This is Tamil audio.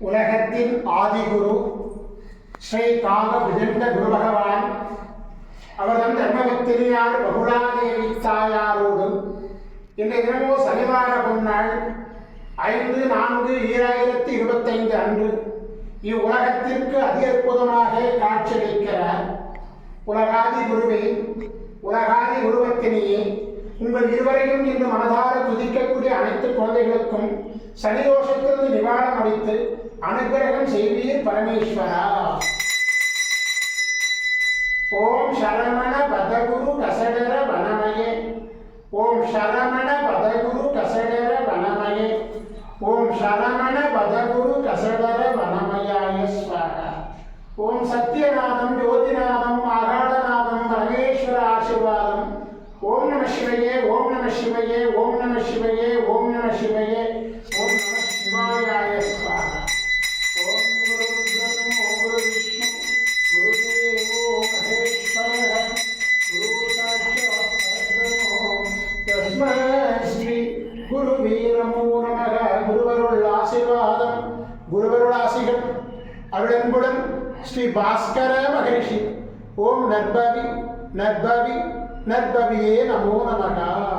உலகத்தின் ஆதிகுரு ஸ்ரீ காம விஜண்ட குரு பகவான் அவர்தம் தர்மபத்தினியார் பகுலாதேவி தாயாரோடு இன்றைய தினமோ சனிவார பொன்னாள் 5/4/2025 அன்று இவ்வுலகத்திற்கு அதி அற்புதமாக காட்சியளிக்கிறார். உலகாதி குருவே, உலகாதி குருவத்தினியே, உங்கள் இருவரையும் இன்று மனதார துதிக்கக்கூடிய அனைத்து குழந்தைகளுக்கும் சனிதோஷத்திலிருந்து நிவாரணம் அளித்து அனுகிரகம் செய்வீர் பரமேஸ்வரா. ஓம் சரவண பதகுரு கசடர வனமயே, ஓம் சரவண பதகுரு கசடர வனமயே, ஓம் சரவண பதகுரு கசடர வனமயாய ஸ்வாஹா. ஓம் சத்யநாதம் ஜோதிநாதம் ஆகாடநாதம் பரமேஸ்வர ஆசீர்வாதம். ஓம் நம சிவையே, ஓம் நம சிவையே, ஓம் நம சிவையே, ஓம் நம சிவையே, ஓம் நம சிவாயாய ஸ்வாஹா. ஓம் குரு பிரம்ம குரு விஷ்ணு குருதேவோ மகேஸ்வரः குரு சாட்சாத் பரபிரம்மோ தஸ்மை ஸ்ரீ குருவே நமோ நமः. குருவருள் ஆசீர்வாதம், குருவருள் ஆசிகள் அருளன்புடன் ஸ்ரீ பாஸ்கர மகரிஷி. ஓம் நற்பவி நற்பவி நற்பவியே நமோ நமः.